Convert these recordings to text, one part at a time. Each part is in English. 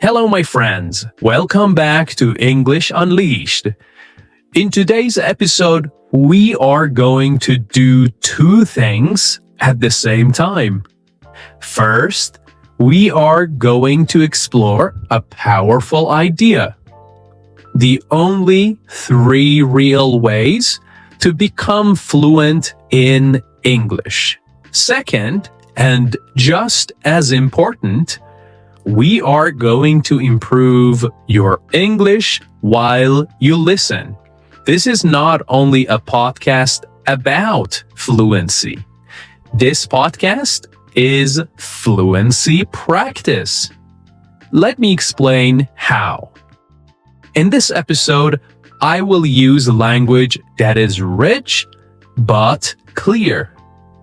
Hello, my friends. Welcome back to English Unleashed. In today's episode, we are going to do two things at the same time. First, we are going to explore a powerful idea. The only three real ways to become fluent in English. Second, and just as important, we are going to improve your English while you listen. This is not only a podcast about fluency. This podcast is fluency practice. Let me explain how. In this episode, I will use language that is rich but clear.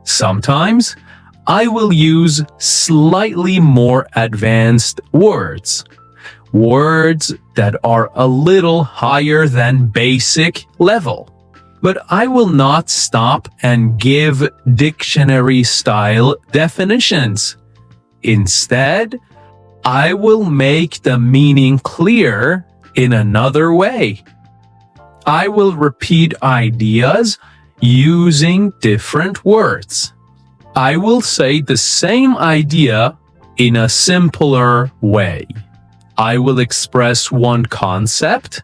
Sometimes, I will use slightly more advanced words. Words that are a little higher than basic level. But I will not stop and give dictionary-style definitions. Instead, I will make the meaning clear in another way. I will repeat ideas using different words. I will say the same idea in a simpler way. I will express one concept,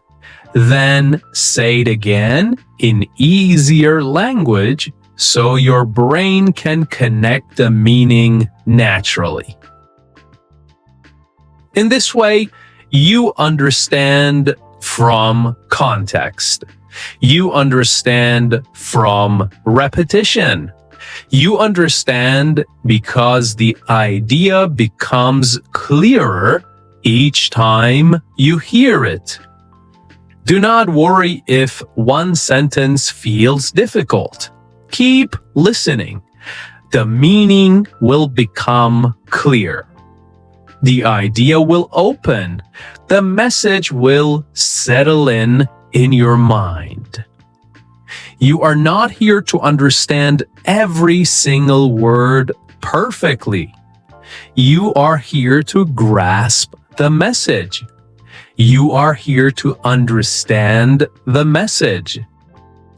then say it again in easier language so your brain can connect the meaning naturally. In this way, you understand from context. You understand from repetition. You understand because the idea becomes clearer each time you hear it. Do not worry if one sentence feels difficult. Keep listening. The meaning will become clear. The idea will open. The message will settle in your mind. You are not here to understand every single word perfectly. You are here to grasp the message. You are here to understand the message.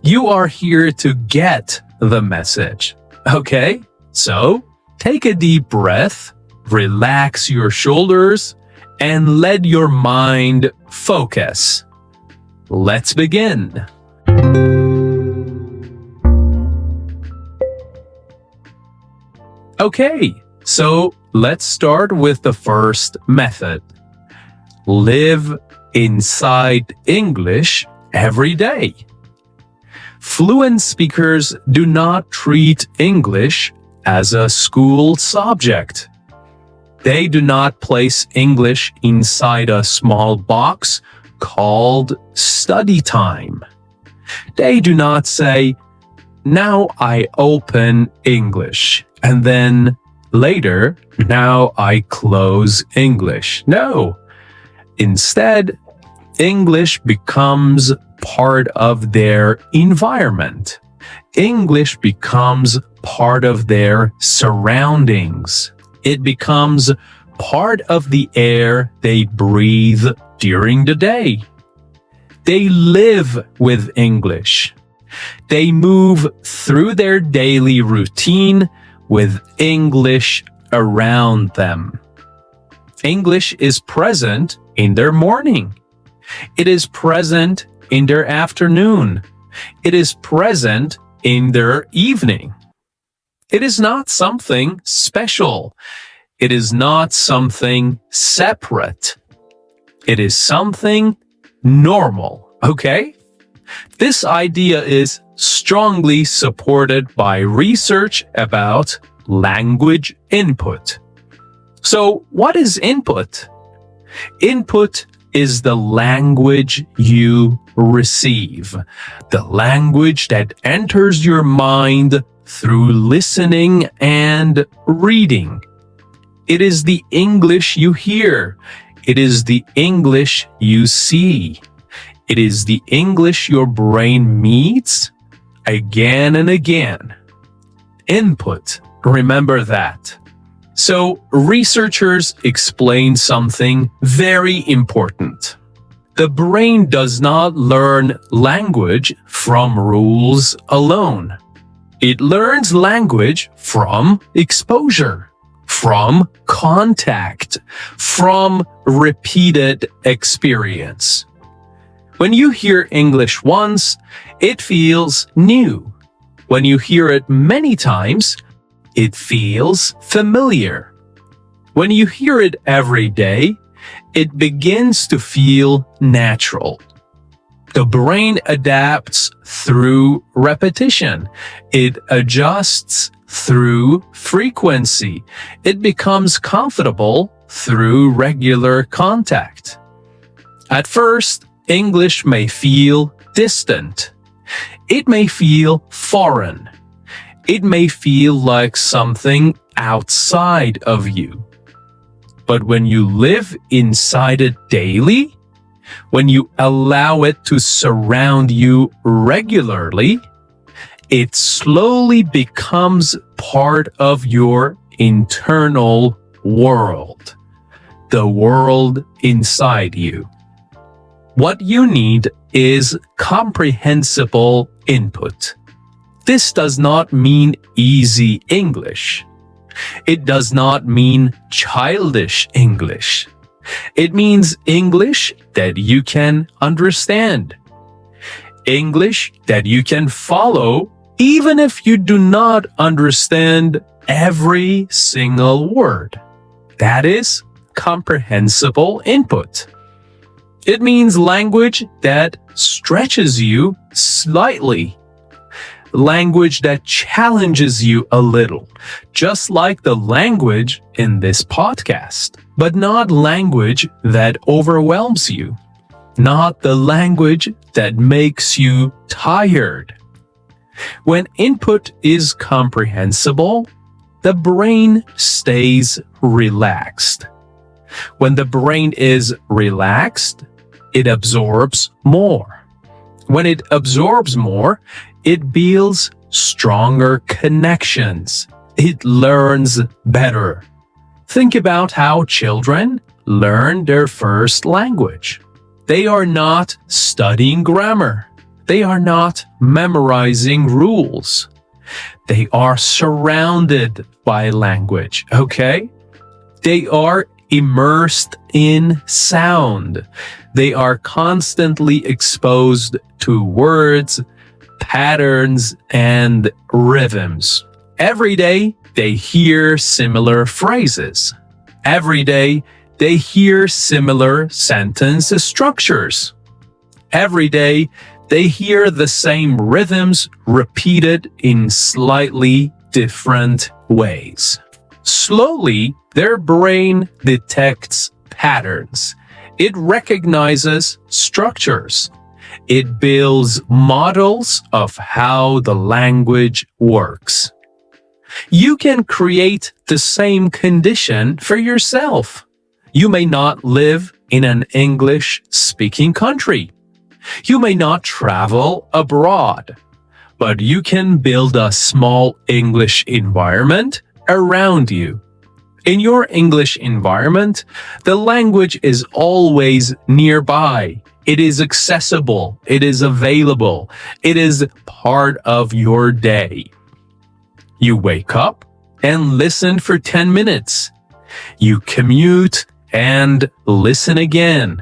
You are here to get the message. Okay? So, take a deep breath, relax your shoulders, and let your mind focus. Let's begin. Okay, so let's start with the first method. Live inside English every day. Fluent speakers do not treat English as a school subject. They do not place English inside a small box called study time. They do not say, "Now I open English," and then later, "Now I close English." No. Instead, English becomes part of their environment. English becomes part of their surroundings. It becomes part of the air they breathe during the day. They live with English. They move through their daily routine with English around them. English is present in their morning. It is present in their afternoon. It is present in their evening. It is not something special. It is not something separate. It is something normal, okay? This idea is strongly supported by research about language input. So, what is input? Input is the language you receive, the language that enters your mind through listening and reading. It is the English you hear. It is the English you see. It is the English your brain meets again and again. Input, remember that. So, researchers explain something very important. The brain does not learn language from rules alone. It learns language from exposure, from contact, from repeated experience. When you hear English once, it feels new. When you hear it many times, it feels familiar. When you hear it every day, it begins to feel natural. The brain adapts through repetition. It adjusts through frequency. It becomes comfortable through regular contact. At first, English may feel distant. It may feel foreign. It may feel like something outside of you. But when you live inside it daily, when you allow it to surround you regularly, it slowly becomes part of your internal world, the world inside you. What you need is comprehensible input. This does not mean easy English. It does not mean childish English. It means English that you can understand. English that you can follow even if you do not understand every single word. That is comprehensible input. It means language that stretches you slightly. Language that challenges you a little, just like the language in this podcast, but not language that overwhelms you, not the language that makes you tired. When input is comprehensible, the brain stays relaxed. When the brain is relaxed, it absorbs more. When it absorbs more, it builds stronger connections. It learns better. Think about how children learn their first language. They are not studying grammar. They are not memorizing rules. They are surrounded by language, okay? They are immersed in sound. They are constantly exposed to words, patterns, and rhythms. Every day, they hear similar phrases. Every day, they hear similar sentence structures. Every day, they hear the same rhythms repeated in slightly different ways. Slowly, their brain detects patterns. It recognizes structures. It builds models of how the language works. You can create the same condition for yourself. You may not live in an English-speaking country. You may not travel abroad, but you can build a small English environment around you. In your English environment, the language is always nearby. It is accessible. It is available. It is part of your day. You wake up and listen for 10 minutes. You commute and listen again.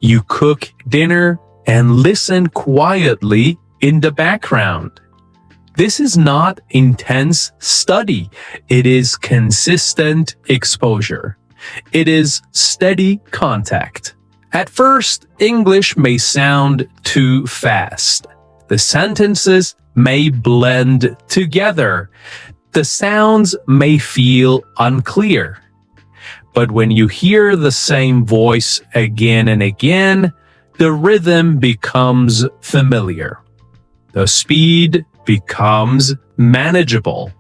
You cook dinner and listen quietly in the background. This is not intense study. It is consistent exposure. It is steady contact. At first, English may sound too fast. The sentences may blend together. The sounds may feel unclear. But when you hear the same voice again and again, the rhythm becomes familiar. The speed becomes manageable.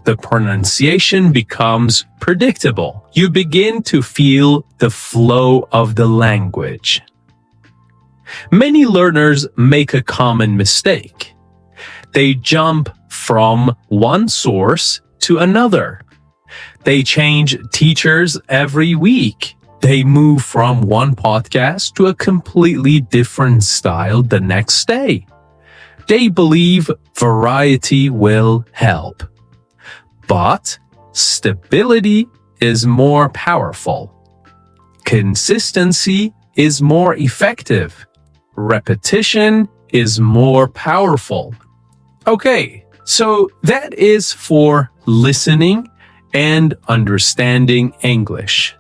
The pronunciation becomes predictable. You begin to feel the flow of the language. Many learners make a common mistake. They jump from one source to another. They change teachers every week. They move from one podcast to a completely different style the next day. They believe variety will help. But stability is more powerful. Consistency is more effective. Repetition is more powerful. Okay, so that is for listening and understanding English.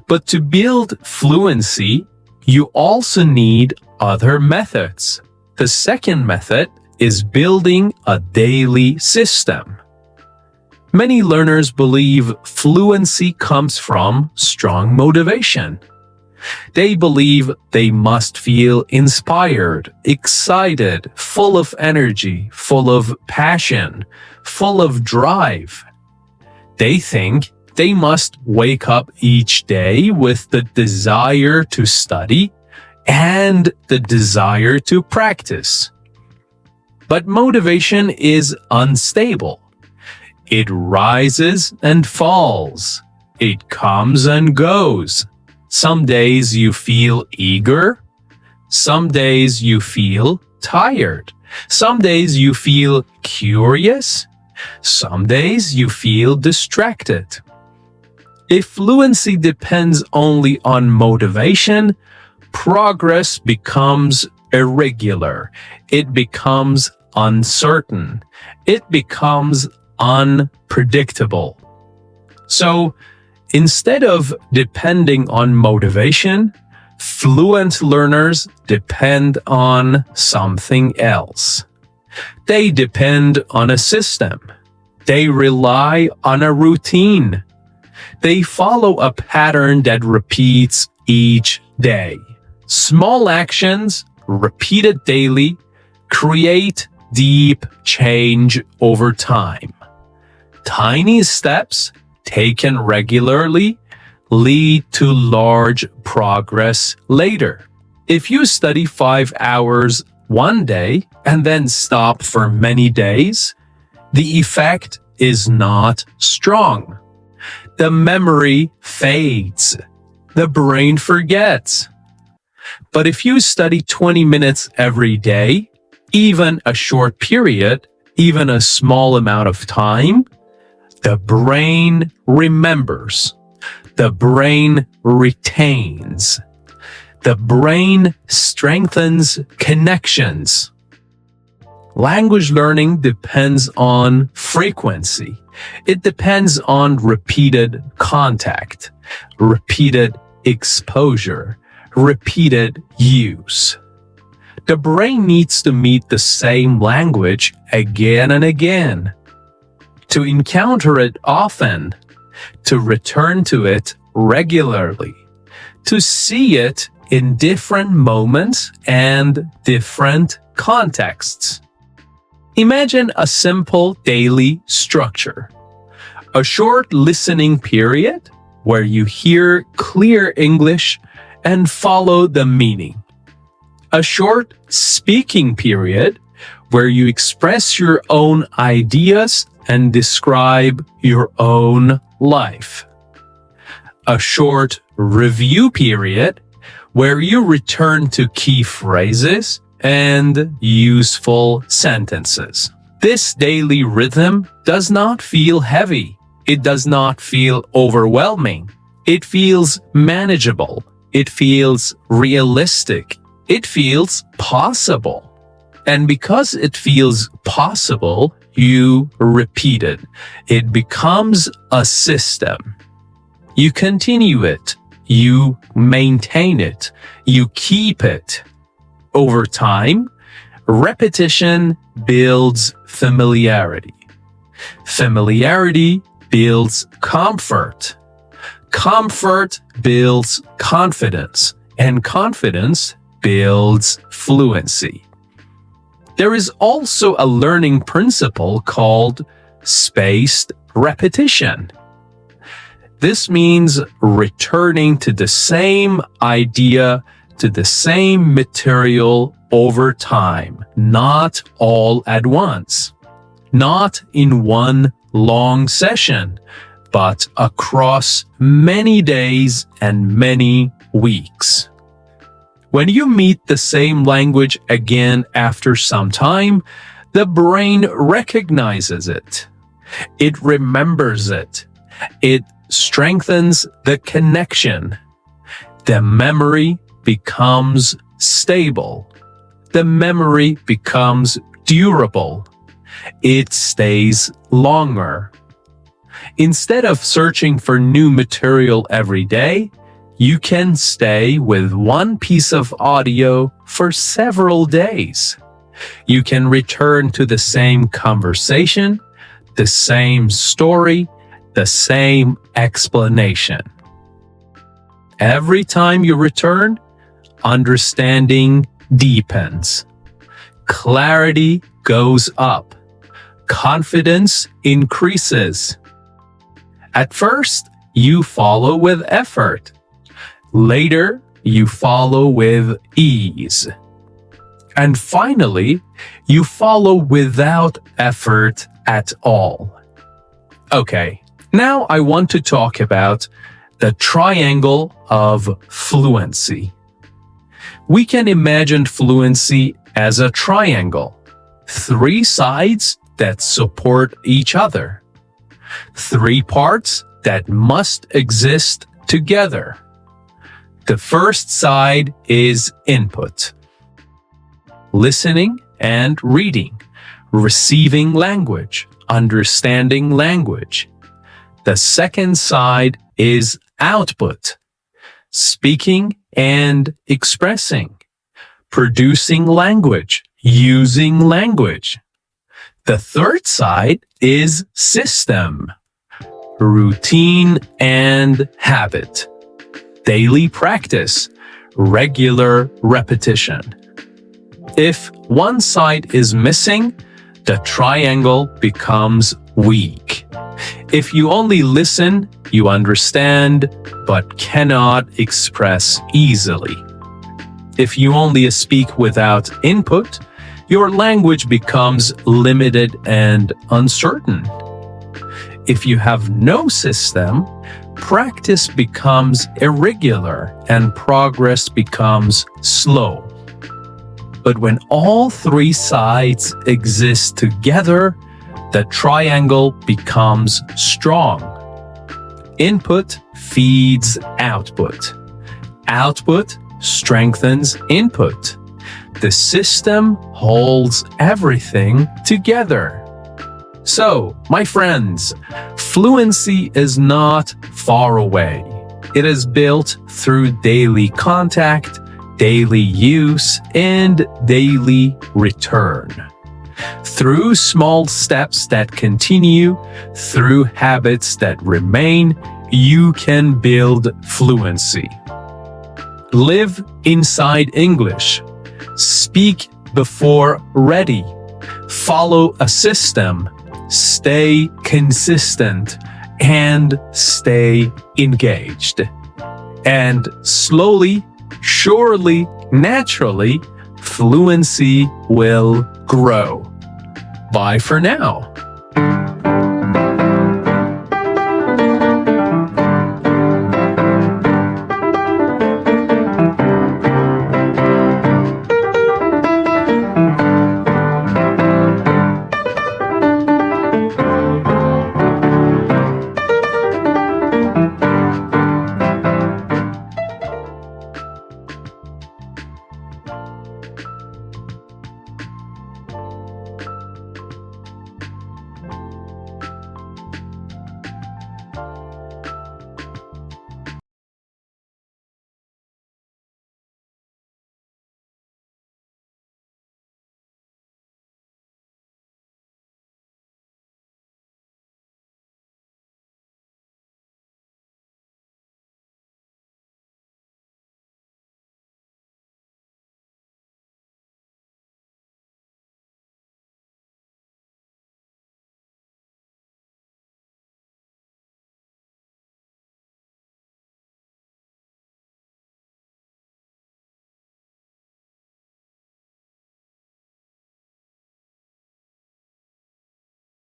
But to build fluency, you also need other methods. The second method is building a daily system. Many learners believe fluency comes from strong motivation. They believe they must feel inspired, excited, full of energy, full of passion, full of drive. They think they must wake up each day with the desire to study and the desire to practice. But motivation is unstable. It rises and falls. It comes and goes. Some days you feel eager. Some days you feel tired. Some days you feel curious. Some days you feel distracted. If fluency depends only on motivation, progress becomes irregular. It becomes uncertain. It becomes unpredictable. So, instead of depending on motivation, fluent learners depend on something else. They depend on a system. They rely on a routine. They follow a pattern that repeats each day. Small actions, repeated daily, create deep change over time. Tiny steps, taken regularly, lead to large progress later. If you study 5 hours one day and then stop for many days, the effect is not strong. The memory fades. The brain forgets. But if you study 20 minutes every day, even a short period, even a small amount of time, the brain remembers. The brain retains. The brain strengthens connections. Language learning depends on frequency. It depends on repeated contact, repeated exposure, repeated use. The brain needs to meet the same language again and again, to encounter it often, to return to it regularly, to see it in different moments and different contexts. Imagine a simple daily structure. A short listening period where you hear clear English and follow the meaning. A short speaking period where you express your own ideas and describe your own life. A short review period where you return to key phrases and useful sentences. This daily rhythm does not feel heavy. It does not feel overwhelming. It feels manageable. It feels realistic. It feels possible. And because it feels possible, you repeat it. It becomes a system. You continue it. You maintain it. You keep it. Over time, repetition builds familiarity. Familiarity builds comfort. Comfort builds confidence. And confidence builds fluency. There is also a learning principle called spaced repetition. This means returning to the same idea, to the same material over time, not all at once, not in one long session, but across many days and many weeks. When you meet the same language again after some time, the brain recognizes it. It remembers it. It strengthens the connection. The memory becomes stable. The memory becomes durable. It stays longer. Instead of searching for new material every day, you can stay with one piece of audio for several days. You can return to the same conversation, the same story, the same explanation. Every time you return, understanding deepens. Clarity goes up. Confidence increases. At first, you follow with effort. Later, you follow with ease. And finally, you follow without effort at all. Okay, now I want to talk about the triangle of fluency. We can imagine fluency as a triangle. 3 sides that support each other. 3 parts that must exist together. The first side is input. Listening and reading, receiving language, understanding language. The second side is output, speaking and expressing, producing language, using language. The third side is system, routine and habit, daily practice, regular repetition. If one side is missing, the triangle becomes weak. If you only listen, you understand, but cannot express easily. If you only speak without input, your language becomes limited and uncertain. If you have no system, practice becomes irregular and progress becomes slow. But when all 3 sides exist together, the triangle becomes strong. Input feeds output. Output strengthens input. The system holds everything together. So, my friends, fluency is not far away. It is built through daily contact, daily use, and daily return. Through small steps that continue, through habits that remain, you can build fluency. Live inside English. Speak before ready. Follow a system. Stay consistent and stay engaged. And slowly, surely, naturally, fluency will grow. Bye for now.